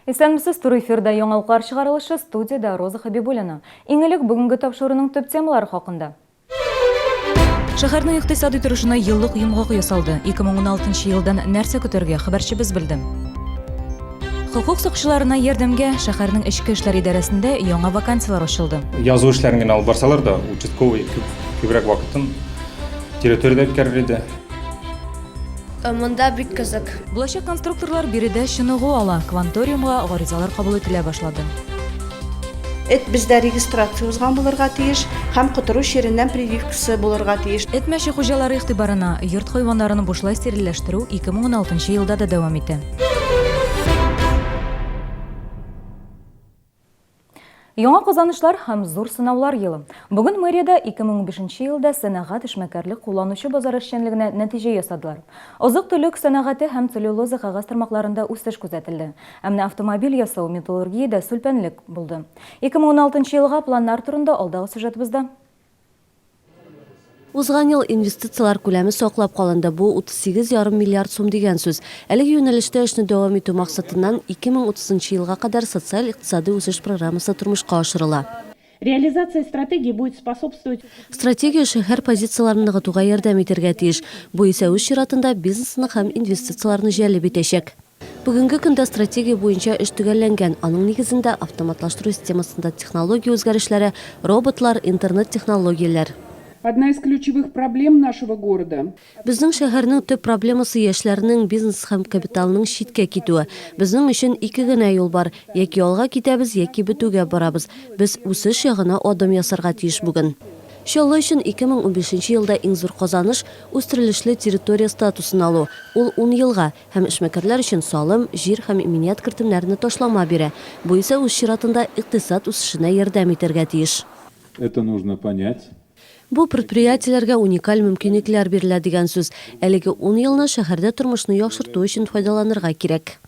Исәнмесез, тур эфирда яңалыклар чыгарылышы, студияда Роза Хабибуллина. Иң элек бүгенге тапшыруның төп темалары хакында. Шәһәрнең икътисади торышына еллык йомгак ясалды. 2016 елдан нәрсә көтәргә хәбәрчебез белде. Хукук сакчыларына ярдәмгә шәһәрнең эчке эшләр идарәсендә яңа вакансиялар ачылды. Язу эшләрен генә алып барсалар да, участковый күбрәк вакытын территориядә үткәрер иде. Монда бик кызык. Булачак конструкторлар биредә чыныгу ала, кванториумга гаризалар кабул ителә башлады. Бездә регистрация узган булырга тиеш һәм котыру ширеннән прививкасы булырга тиеш. Мәче хуҗалары игътибарына йорт хайваннарын бушлай стерильләштерү 2016 елда да дәвам итә. Яңа казанышлар һәм зур сынаулар елы. Бүген мэриядә 2015 елда сәнәгать эшмәкәрлек кулланучы базар эшчәнлегенә нәтиҗә ясадылар. Азык-төлек сәнәгате һәм целлюлоза кагаз тармакларында үсеш күзәтелде. Әмма автомобиль ясау, металлургиядә сүлпәнлек булды. 2016 елга планнар турында алдагы сюжетыбызда. Узган ел инвестициялар күләме саклап калынды. Бу 38,5 миллиард сум дигән сүз. Әлеге юнәлештә эшне дәвам итү максатыннан 2030 елга кадәр социаль-икътисади үсеш программасы тормышка ашырыла. Реализация стратегии будет способствовать. Стратегия шәһәр позицияларын ныгытуга ярдәм итәргә тиеш. Бу исә үз чиратында бизнесны һәм инвестицияларны җәлеп итәчәк. Бүгенге көндә стратегия буенча эш төгәлләнгән. Аның нигезендә автоматлаштыру системасында технология үзгәрешләре, роботлар, интернет-технологияләр. Одна из ключевых проблем нашего города. Безнең шәһәрнең төп проблемасы яшьләрнең бизнес һәм капиталның читкә китүе. Безнең өчен ике генә юл бар. Яки алга китәбез, яки бетүгә барабыз. Без үсеш ягына адым ясарга тиеш бүген. Шулай өчен 2015 елда иң зур казаныш үстерелешле территория статусын алу. Ул 10 елга һәм эшмәкәрләр өчен салым, җир һәм иминiyat кертемнәрне ташлама бирә. Бу исә үз чиратында икътисад үсешенә ярдәм итәргә тиеш. Это нужно понять. Бу предприятиеләргә уникаль мөмкинлекләр бирелә дигән сүз. Әлеге 10 елны шәһәрдә тормышны яхшырту өчен файдаланырга кирәк.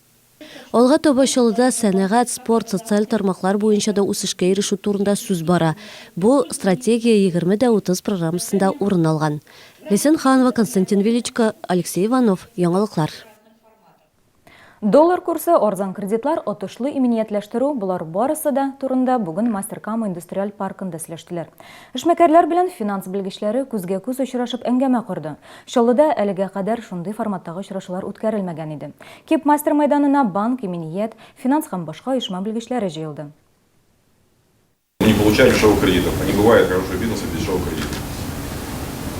Алга таба Чаллыда сәнәгать, спорт, социаль тармаклар буенча да үсешкә ирешү турында сүз бара. Бу стратегия 20-30 программасында урын алган. Лесен Ханова, Константин Величко, Алексей Иванов. Яңалыклар. Доллар курсы, арзан кредитлар, отышлы иминиятләштерү булар барысы да турында бүген Мастеркам индустриаль паркында сөйләштеләр. Эшмәкәрләр белән финанс белгечләре күзгә-күз очрашып әңгәмә корды. Чаллыда әлегә кадәр шундый форматтагы очрашулар үткәрелмәгән иде. Кип мастер мәйданына банк, иминият, финанс һәм башка оешма белгечләре җыелды. Не получают дешевых кредитов, а не бывает хорошего бизнеса без дешевых кредитов.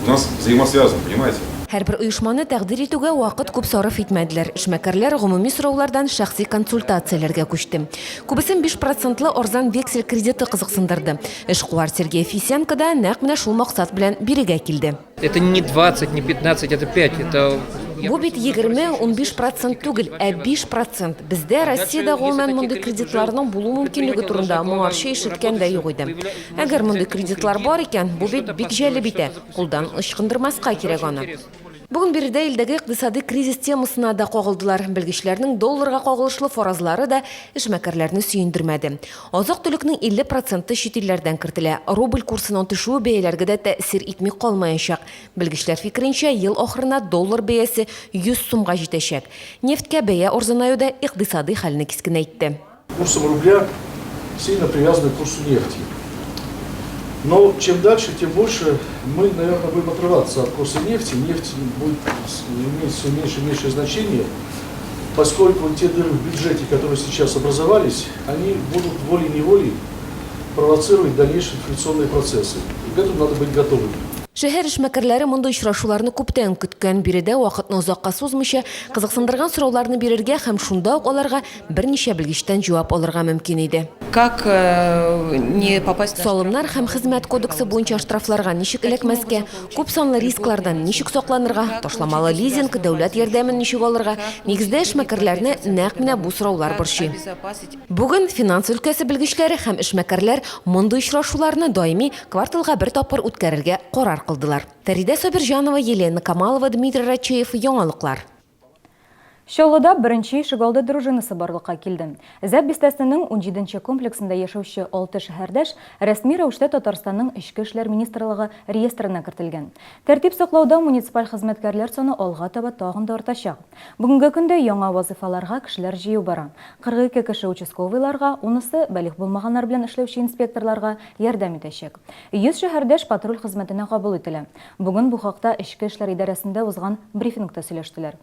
У нас взаимосвязано, понимаете? Һәрбер оешманы тәкъдир итүгә вакыт күп сарыф итмәделәр. Эшмәкәрләр гомуми сораулардан шәхси консультацияләргә күчте. Күбесен 5% арзан вексель кредиты кызыксындырды. Эшкуар Сергей Фисенко да нәкъ менә шул максат белән бирегә килде. Это не 20, не 15, это 5. Это... Бу бит 20-15% түгел, ә 5%. Бездә Россиядә гомумән мондый кредитларның булу мөмкинлеге турында моңарчы ишеткән дә юк иде. Әгәр мондый кредитлар бар икән, бу бит бик җәлеп итә. Кулдан ычкындырмаска кирәк аны. Бүген биредә илдәге икътисади кризис темасына да кагылдылар. Белгечләрнең долларга кагылышлы фаразлары да эшмәкәрләрне сөендермәде. Азык-төлекнең 50% чит илләрдән кертелә. Рубль курсының төшүе бәяләргә дә тәэсир итми калмаячак. Белгечләр фикеренчә, ел ахырына доллар бәясе 100 сумга җитәчәк. Нефткә бәя арзанаю да икътисади хәлне кискенәйтте. Курсом рубля сильно привязаны к курсу нефти. Но чем дальше, тем больше мы, наверное, будем отрываться от курса нефти. Нефть будет иметь все меньше и меньшее значение, поскольку те дыры в бюджете, которые сейчас образовались, они будут волей-неволей провоцировать дальнейшие инфляционные процессы. И к этому надо быть готовым. Шәһәр эшмәкәрләре мондай очрашуларны күптән көткән, биредә вакытны озакка сузмыйча кызыксындырган сорауларны бирергә һәм шунда ук аларга берничә белгечтән җавап алырга мөмкин иде. Как не попасть Салымнар һәм хезмәт кодексы буенча штрафларга ничек эләкмәскә, күп санлы рисклардан ничек сакланырга, ташламалы лизинг, дәүләт ярдәмен ничек алырга, нигездә эшмәкәрләрне нәкъ менә бу сораулар борчый. Бүген финанс өлкәсе белгечләре һәм эшмәкәрләр мондай очрашуларны даими кварталга бер тапкыр үткәрергә карар кылдылар. Фәридә Сабирҗанова, Елена Камалова, Дмитрий Рачеев. Яңалыклар. Шолода бірінші шыгалды дружинасы барлыққа келді. Зәп бистәсінің 17-ші комплексында яшаучы 6 шәһәрдәш рәсми рәвештә Татарстанның Ішкі эшләр министрлыгы реестрына кертелгән. Тәртип саклауда муниципаль хезмәткәрләр саны алга таба тагын да артачак. Бүгенге көндә яңа вазифаларга кешеләр җыю бара. 42 кеше участковыйларга, унысы бәлих булмаганнар белән эшләүче инспекторларга ярдәм итәчәк. 100 шәһәрдәш патруль хезмәтенә кабул ителә. Бүген бу хакта Ішкі эшләр идарәсендә узган брифингта сөйләштеләр.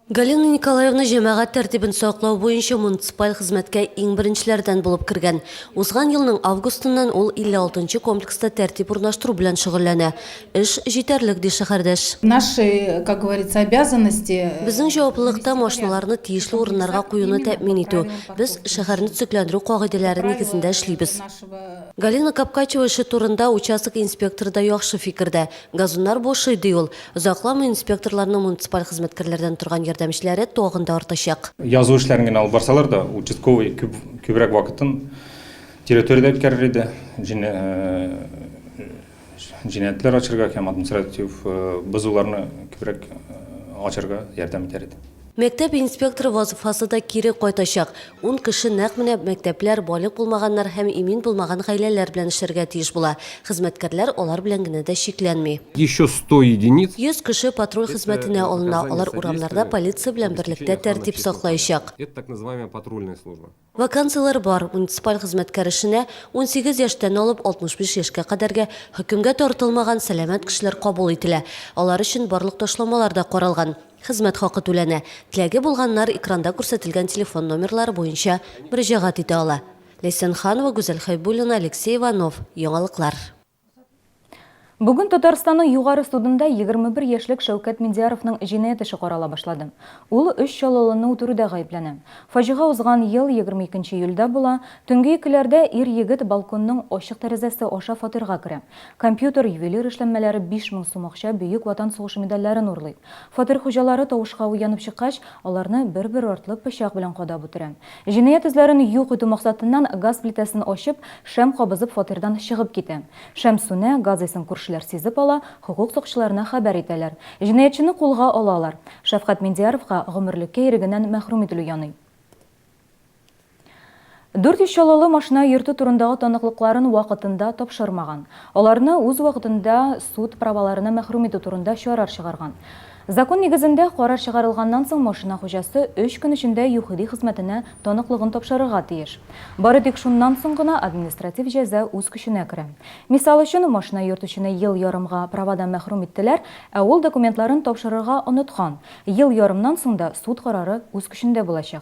Галина Николаевна җәмәгать тәртибен саклау буенча муниципаль хезмәткә иң беренчеләрдән булып кергән. Узган елның августыннан ул 56-нчы комплекста тәртип урнаштыру белән шөгыльләнә. Эш җитәрлек ди шәһәрдәш. Наши, как говорится, обязанности. Безнең җаваплылыкта машиналарны тиешле урыннарга куюны тәэмин итү. Без шәһәрне төзекләндерү кагыйдәләре нигезендә эшлибез. Галина Капкачева эше турында участок инспекторы да яхшы фикердә. Газоннар бушый ди ул. Озакламый инспекторларның муниципаль хезмәткәрләрдән торган ярдәмчеләре тагын да артачак. Язу эшләрен генә алып барсалар да, участковый күбрәк вакытын территорияда үткәрер иде. Җинаятьләр ачырга һәм административ бозуларны күбрәк ачырга ярдәм итәр иде. Мәктәп инспекторы вазифасы да кире кайтачак. 10 кеше нәкъ менә мәктәпләр, балык булмаганнар һәм имин булмаган гаиләләр белән эшләргә тиеш була. Хезмәткәрләр алар белән генә дә шикләнми. Еще 100 единиц. 100 кеше патруль хезмәтенә алына. Алар урамнарда полиция белән берлектә тәртип саклаячак. Это так называемая патрульная служба. Вакансиялар бар. Муниципаль хезмәткәр эшенә 18 яшьтән алып 65 яшькә кадәрге хөкемгә тартылмаган сәламәт кешеләр кабул ителә. Алар өчен барлык ташламалар да каралган. Хезмәт хакы түләнә. Теләге булганнар экранда күрсәтелгән телефон номерлары буенча мөрәҗәгать итә ала. Ләйсән Ханова, Гүзәл Хайбуллина, Алексей Иванов. Яңалыклар. Бүген Татарстанның югары судында 21 яшьлек Шәүкәт Миндияровның җинаять эше карала башлады. Ул 3 чалалыны үтерүдә гаепләнә. Фаҗига узган ел 22 июльдә була. Төнге икеләрдә ир-егет балконның ачык тәрәзәсе аша фатирга керә. Компьютер, ювелир эшләнмәләре 5000 сум акча Бөек Ватан сугышы медальләрен урлый. Фатир хуҗалары тавышка уянып чыккач, аларны бер-бер артлы пычак белән кадап үтерә. Җинаять эзләрен юк итү максатыннан газ плитәсен ачып, шәм кабызып фатирдан чыгып китә. Шәм сүнә, газ исен сизеп ала, хукук сакчыларына хәбәр итәләр. Җинаятьчене кулга алалар. Шәфкать Миндияровка гомерлеккә ирегеннән мәхрүм ителү яный. 400 чалалы машина йөртү турындагы таныклыкларын вакытында тапшырмаган. Аларны үз вакытында суд праваларына мәхрүм итү турында чарар чыгарган. Закон нигезендә карар чыгарылганнан соң машина хуҗасы 3 көн эчендә юхиди хезмәтенә таныклыгын тапшырырга тиеш. Бары тик шуннан соң гына административ җәза үз көченә керә. Мисал өчен, машина йөртүчене ел ярымга правадан мәхрүм иттеләр, ә ул документларын тапшырырга оныткан. Ел ярымнан соң да суд карары үз көчендә булачак.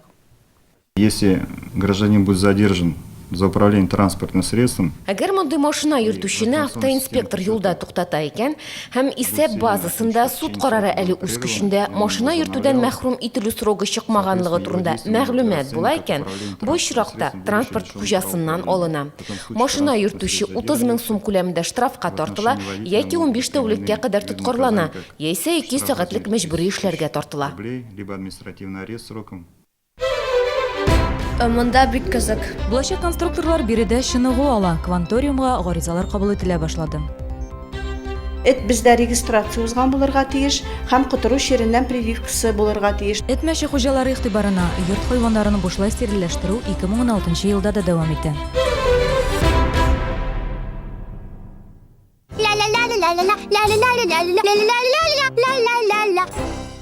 Если гражданин будет задержан за управление транспортным средством. Әгәр мондый машина йөртүчене автоинспектор юлда туктата икән һәм исәп базасында суд карары әле үз көчендә машина йөртүдән мәхрүм ителү срогы чыкмаганлыгы турында мәгълүмат була икән, бу очракта транспорт хуҗасыннан алына. Машина йөртүче 30 000 сум күләмендә штрафка тартыла яки 15 тәүлеккә кадәр тоткарлана, яисә 2 сәгатьлек мәҗбүри эшләргә тартыла. Либо административный арест сроком. Монда бик кызык. Булачак конструкторлар биредә чыныгу ала, кванториумга гаризалар кабул ителә башлады. Эт бездә регистрация узган булырга тиеш һәм котыру ширеннән прививкасы булырга тиеш. Эт мәче хуҗалары игътибарына йорт хайваннарын бушлай стерильләштерү 2016 елда да дәвам итә.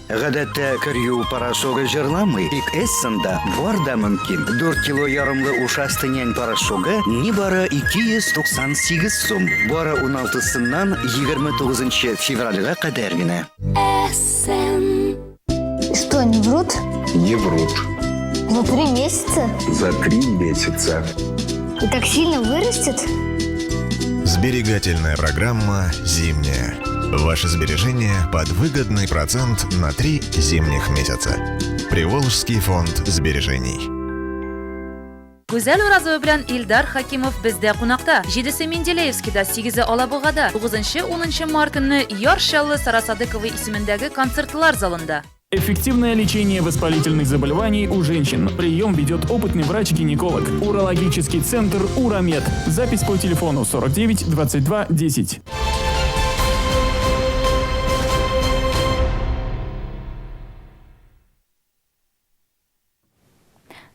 Гадәттә кырю порошогы җырламый, тик эссында бар да мөмкин. 4 кило ярымлы ушастынен порошогы нибары 298 сум. Бары 16-сыннан 29 февральгә кадәр генә. Что, не врут? Не врут. За 3 месяца? За 3 месяца. И так сильно вырастет? Сберегательная программа «Зимняя». Ваши сбережения под выгодный процент на 3 зимних месяца. Приволжский фонд сбережений. Гүзәл Уразова белән Илдар Хакимов бездә кунакта. 7 Менделеевскида, 8 Алабугада, 9-10 март көнне Яршаллы Сарасадыковы исемендәге концертлар залында. Эффективное лечение воспалительных заболеваний у женщин. Прием ведет опытный врач-гинеколог. Урологический центр «Урамед». Запись по телефону 49 22 10.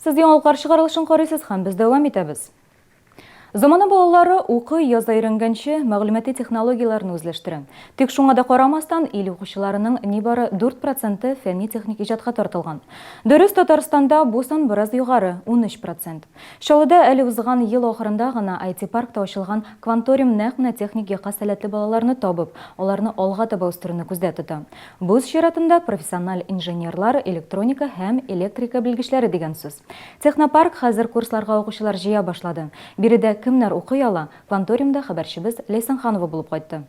Сіз яңалыклар чыгарылышын карыйсыз һәм без дәвам итәбез. Замана балалары укый, яза өйрәнгәнче мәгълүмати технологияларны үзләштерә. Тик шуңа да карамастан, ил укучыларының нибары 4% фәнни-техник иҗатка тартылган. Дөрес, Татарстанда бу сан бераз югары, 13%. Шалыда әле узган ел ахырында гына IT-паркта ачылган Кванториум нәкъ техникага сәләтле балаларны табып, аларны алга таба үстерүне күздә тота. Бу чиратында профессиональ инженерлар, электроника һәм электрика белгечләре дигән сүз. Технопарк хәзер курсларга укучылар җыя башлады. Биредә кемнәр укый ала? Кванториумда хәбәрчебез Лейсан Ханова булып кайтты.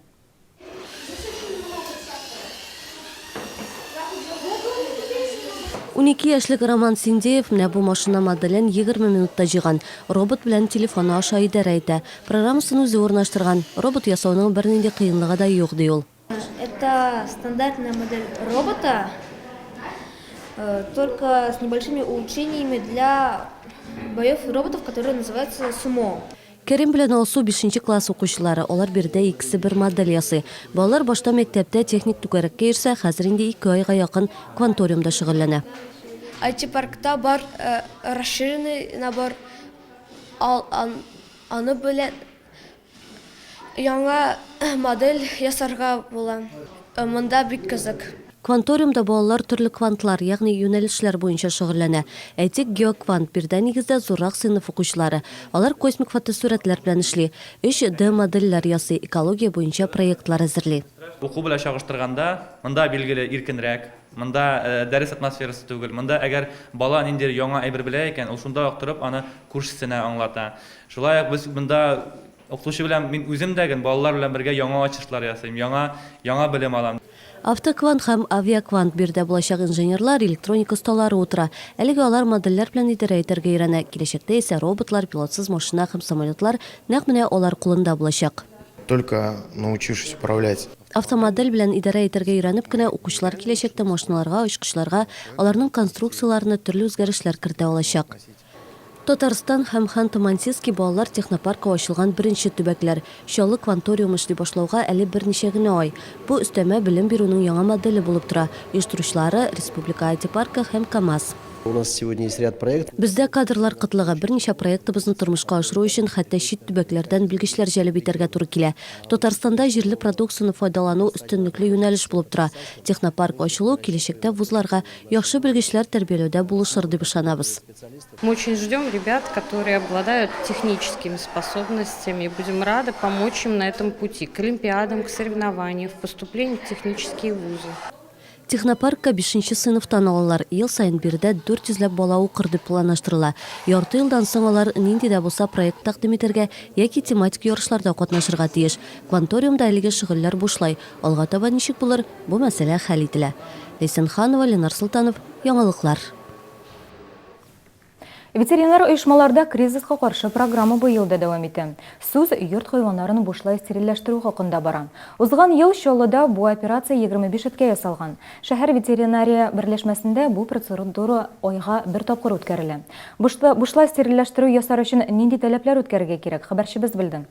Унике яшьлек Роман Синдеев менә бу машина моделен 20 минутта җыйган. Робот белән телефоны аша идарә итә. Программасын үзе урнаштырган. Робот ясауның бернинди кыенлыгы да юк ди ул. Это стандартная модель робота, только с небольшими улучшениями для боев роботов, которые называются сумо. Кәрим белән Алсу 5нче класс укучылары. Алар бирдә икесе бер модель ясый. Балалар башта мәктәптә техник түгәрәккә йөрсә, хәзер инде 2 айга якын Кванториумда шөгыльләнә. IT-паркта бар расширенный набор, аны белән яңа модель ясарга була. Монда бик кызык. Кванториумда балалар төрле квантлар, ягъни юнәлешләр буенча шөгыльләнә. Әйтик, геоквант бирдә нигездә зуррак сыйныф укучылары. Алар космик фотосурәтләр белән эшли. 3D модельләр ясый, экология буенча проектлар әзерли. Уку белән чагыштырганда, монда билгеле иркенрәк, монда дәрес атмосферасы түгел. Монда әгәр бала нинди яңа әйбер белә икән, ул шунда ук торып аны күршесенә аңлата. Шулай ук без монда укытучы белән мин үзем дәген балалар белән бергә яңа ачышлар ясыйм, яңа белем алам. Автоквант һәм авиаквант бирдә булачак инженерлар, электроника осталары утыра. Әлегә алар модельләр белән идарә итәргә өйрәнә. Киләчәктә исә роботлар, пилотсыз машина һәм самолетлар нәкъ менә алар кулында булачак. Только научившись управлять автомодель белән идарә итәргә өйрәнеп кенә укучылар киләчәктә машиналарга, очкычларга, аларның конструкцияларына төрле үзгәрешләр кертә алачак. Татарстан һәм Ханты-Мансийский балалар технопаркы ачылган беренче төбәкләр. Чаллы Кванториум эшли башлауга әле берничә генә ай. Бу өстәмә белем бирүнең яңа моделе булып тора. Оештыручылары Республика IT-паркы һәм КАМАЗ. У нас сегодня есть ряд проектов. Бездә кадрлар кытлыгы, берничә проектыбызны тормышка ашыру өчен хәтта чит төбәкләрдән белгечләр җәлеп итәргә туры килә. Татарстанда җирле продукцияны файдалану өстенлекле юнәлеш булып тора. Технопарк ачылу киләчәктә вузларга яхшы белгечләр тәрбияләүдә булышыр дип ышанабыз. Мы очень ждем ребят, которые обладают техническими способностями, и будем рады помочь им на этом пути к олимпиадам, к соревнованиям, в поступлении в технические вузы. Технопаркка 5нче сыйныфтан алалар. Ел сайын бирдә 400 бала укыр дип планлаштырыла. Ярты елдан соң алар нинди дә булса проект тәкъдим итәргә яки тематик ярышларда катнашырга тиеш. Кванториумда әлеге шөгыльләр бушлай. Алга таба ничек булыр, бу мәсьәлә хәл ителә. Лейсан Ханова, Ленар Султанов, яңалыклар. Ветеринар оешмаларда кризиска каршы программа быел да дәвам итә. Сүз йорт хайваннарын бушлай стерильләштерү хакында бара. Узган ел Чаллыда бу операция 25 эткә ясалган. Шәһәр ветеринария берләшмәсендә бу процедура айга бер тапкыр үткәрелә. Бушлай стерильләштерү ясар өчен нинди таләпләр үткәрергә кирәк? Хәбәрчебез белде.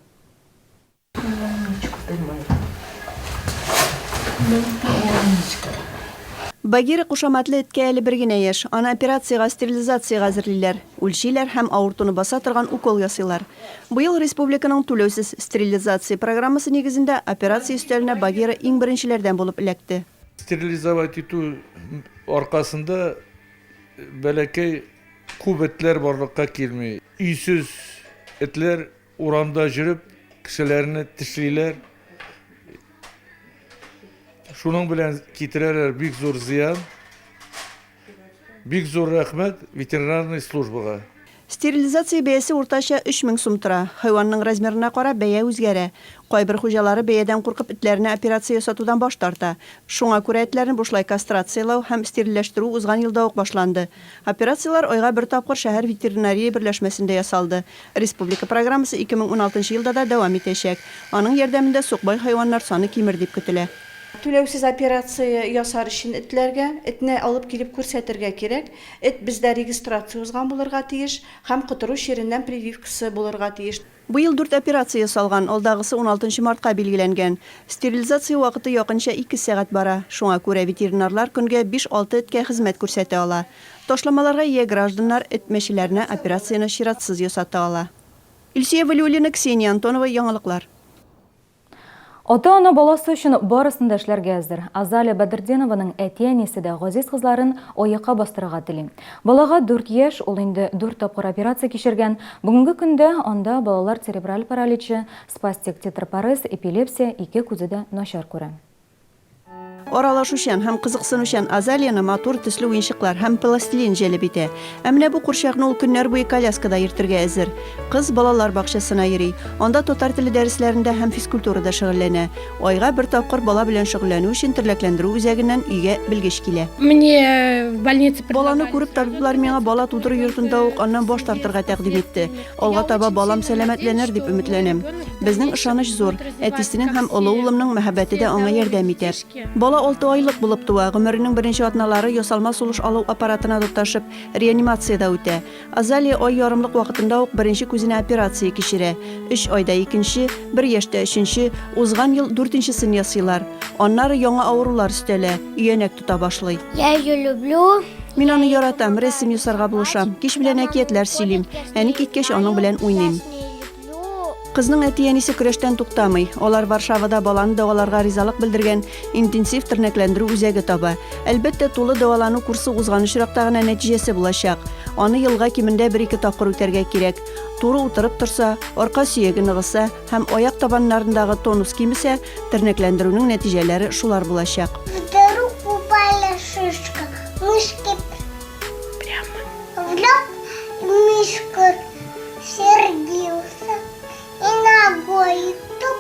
Багира кушаматлы эткә әле бер генә яшь. Аны операциягә, стерилизациягә әзерлиләр. Үлчиләр һәм авыртуны баса торган укол ясыйлар. Быел республиканың түләүсез стерилизация программасы нигезендә операция өстәленә Багира иң беренчеләрдән булып эләкте. Стерилизовать итү аркасында бәләкәй күп этләр барлыкка килми. Үйсез этләр урамда жүреп кешеләрне тешлиләр. Шуның белән китерәләр бик зур зыян. Бик зур рәхмәт ветеринарный службага. Стерилизация бәясе уртача 3000 сум тора. Хайванның размерына карап бәя үзгәрә. Кайбер хуҗалары бәядән куркып этләрне операция ясатудан баш тарта. Шуңа күрә этләрне бушлай кастрациялау һәм стерильләштерү узган елда ук башланды. Операциялар айга бер тапкыр шәһәр ветеринария берләшмәсендә ясалды. Республика программасы 2016 елда да дәвам итәчәк. Аның ярдәмендә сукбай хайваннар саны кимер дип көтелә. Түләүсез операция ясар өчен этләргә этне алып килеп күрсәтергә кирәк. Эт бездә регистрация узган булырга тиеш һәм котыру ширеннән прививкасы булырга тиеш. Быел 4 операция ясалган, алдагысы 16 мартка билгеләнгән. Стерилизация вакыты якынча 2 сәгать бара. Шуңа күрә ветеринарлар көнгә 5-6 эткә хезмәт күрсәтә ала. ташламаларга ия гражданнар этмәшеләренә операцияны чиратсыз ясата ала. Илсия Валиуллина, Ксения Антонова, яңалыклар. Ата-ана баласы өчен барысын да эшләргә әзер. Азалия Бәдердинованың әти-әнисе дә газиз кызларын аякка бастырырга тели. Балага 4 яшь, ул инде 4 тапкыр операция кичергән. Бүгенге көндә анда балалар церебраль параличы, спастик тетрапарез, эпилепсия, ике күзе дә начар күрә. Аралашучан һәм кызыксынучан Азалияны матур төсле уенчыклар һәм пластилин җәлеп итә. Әмма бу курчакны ул көннәр буе коляскада йөртергә әзер. Кыз балалар бакчасына йөри. Анда татар теле дәресләрендә һәм физкультурада шөгыльләнә. Айга бер тапкыр бала белән шөгыльләнү өчен терлекләндерү үзәгеннән өйгә белгеч килә. Мне в больнице Баланы күреп табиблар миңа бала тудыру йортында ук аннан баш тартырга тәкъдим итте. Алга таба балам сәламәтләнер дип өметләнәм. Безнең ышаныч зур. Әтисенең һәм олы улымның мәхәббәте дә аңа ярдәм итә. Бала 6 айлык булып туа, гомеренең беренче атналары ясалма сулыш алу аппаратына тоташып, реанимациядә үтә. Азалия ай ярымлык вакытында ук беренче күзенә операция кичерә. 3 айда икенче, 1 яшьтә өченче, узган ел 4-нчесен ясыйлар. Аннары яңа авырулар өстәлә, өянәк тута башлый. Я ее люблю. Мин аны яратам, рәсем ясарга булышам, кич белән әкиятләр сөйлим, әни киткәч аның белән уйныйм. Кызның әти-әнисе көрәштән туктамый. Алар Варшавада баланы дәваларга ризалык белдергән интенсив тернәкләндерү үзәге таба. Әлбәттә, тулы дәвалану курсы узган очракта гына нәтиҗәсе булачак. Аны елга кимендә 1-2 тапкыр үтәргә кирәк. Туры утырып торса, арка сөяге ныгыса һәм аяк табаннарындагы тонус кимесә, тернәкләндерүнең нәтиҗәләре шулар булачак. Вдруг упала шишка. Мышки прямо. В лоб мишка сердился. И ногой туп.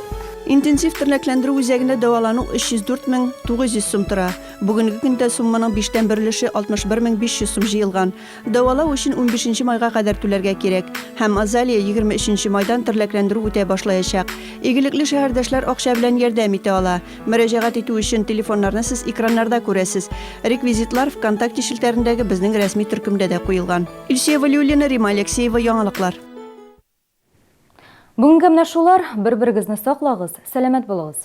Интенсив тернәкләндерү үзәгендә дәвалану 304,900 сум тора. Бүгенге көндә сумманың 5тән берлеше 61500 сум җыелган. Дәвалау өчен 15 майга кадәр түләргә кирәк. Һәм Азалия 23 майдан тернәкләндерү үтә башлаячак. Игелекле шәһәрдәшләр акча белән ярдәм итә ала. Мөрәҗәгать итү өчен телефоннарны сез экраннарда күрәсез. Реквизитлар ВКонтакте шелтәрендәге безнең рәсми төркемдә дә куелган. Илсия Валиуллина, Рима Алексеева, яңалыклар. Бүгенге менә шулар, бер-берегезне саклагыз, сәламәт булыгыз.